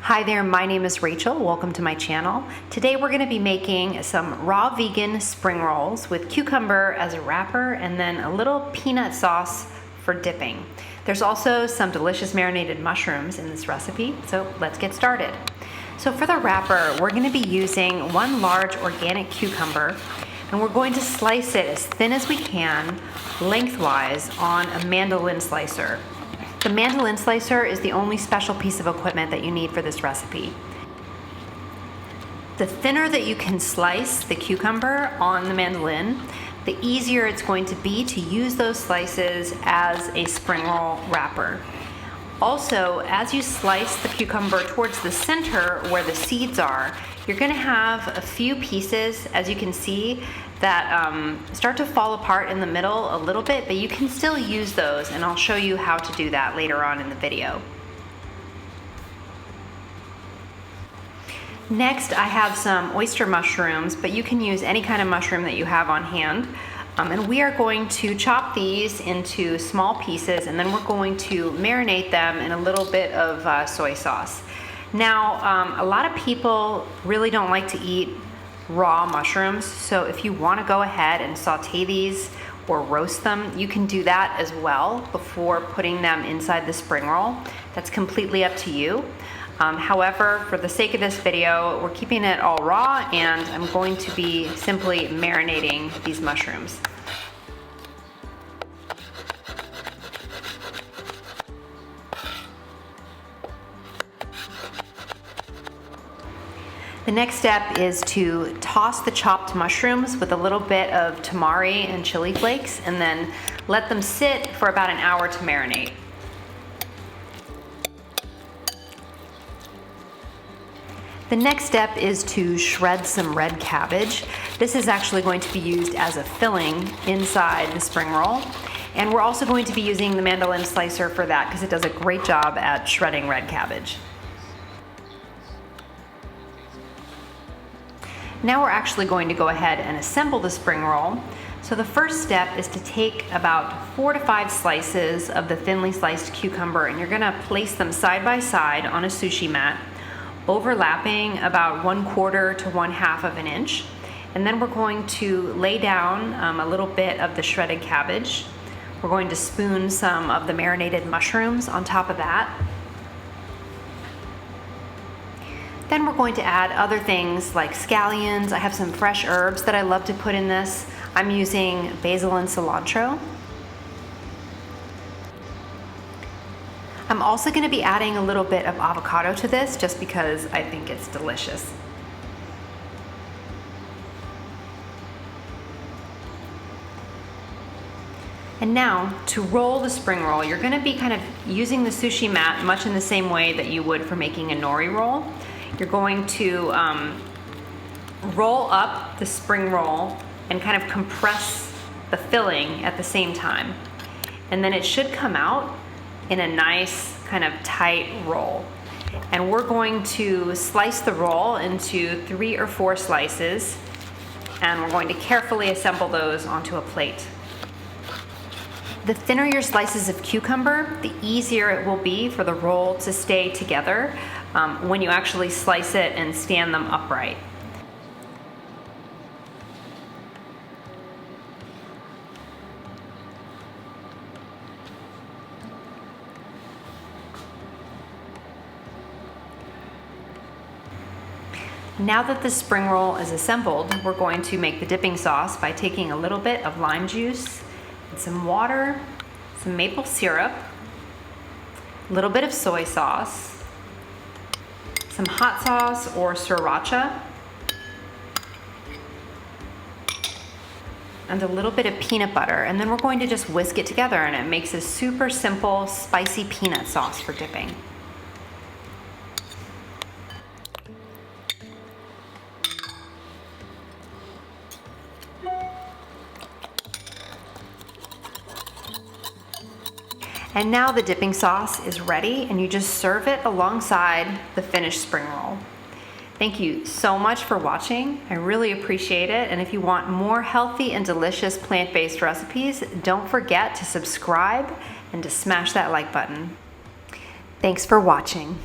Hi there, my name is Rachel. Welcome to my channel. Today we're going to be making some raw vegan spring rolls with cucumber as a wrapper and then a little peanut sauce for dipping. There's also some delicious marinated mushrooms in this recipe, so let's get started. So for the wrapper, we're going to be using one large organic cucumber, and we're going to slice it as thin as we can lengthwise on a mandolin slicer. The mandolin slicer is the only special piece of equipment that you need for this recipe. The thinner that you can slice the cucumber on the mandolin, the easier it's going to be to use those slices as a spring roll wrapper. Also, as you slice the cucumber towards the center where the seeds are, you're going to have a few pieces, as you can see, that start to fall apart in the middle a little bit, but you can still use those, and I'll show you how to do that later on in the video. Next, I have some oyster mushrooms, but you can use any kind of mushroom that you have on hand. And we are going to chop these into small pieces, and then we're going to marinate them in a little bit of soy sauce. Now, a lot of people really don't like to eat raw mushrooms, so if you want to go ahead and saute these or roast them, you can do that as well before putting them inside the spring roll. That's completely up to you. However, for the sake of this video, we're keeping it all raw, and I'm going to be simply marinating these mushrooms. The next step is to toss the chopped mushrooms with a little bit of tamari and chili flakes, and then let them sit for about an hour to marinate. The next step is to shred some red cabbage. This is actually going to be used as a filling inside the spring roll. And we're also going to be using the mandolin slicer for that because it does a great job at shredding red cabbage. Now we're actually going to go ahead and assemble the spring roll. So the first step is to take about 4 to 5 slices of the thinly sliced cucumber, and you're gonna place them side by side on a sushi mat, overlapping about 1/4 to 1/2 of an inch. And then we're going to lay down a little bit of the shredded cabbage. We're going to spoon some of the marinated mushrooms on top of that. Then we're going to add other things like scallions. I have some fresh herbs that I love to put in this. I'm using basil and cilantro. I'm also going to be adding a little bit of avocado to this just because I think it's delicious. And now, to roll the spring roll, you're going to be kind of using the sushi mat much in the same way that you would for making a nori roll. You're going to roll up the spring roll and kind of compress the filling at the same time. And then it should come out in a nice kind of tight roll. And we're going to slice the roll into 3 or 4 slices, and we're going to carefully assemble those onto a plate. The thinner your slices of cucumber, the easier it will be for the roll to stay together when you actually slice it and stand them upright. Now that the spring roll is assembled, we're going to make the dipping sauce by taking a little bit of lime juice, and some water, some maple syrup, a little bit of soy sauce, some hot sauce or sriracha, and a little bit of peanut butter. And then we're going to just whisk it together, and it makes a super simple spicy peanut sauce for dipping. And now the dipping sauce is ready, and you just serve it alongside the finished spring roll. Thank you so much for watching. I really appreciate it. And if you want more healthy and delicious plant-based recipes, don't forget to subscribe and to smash that like button. Thanks for watching.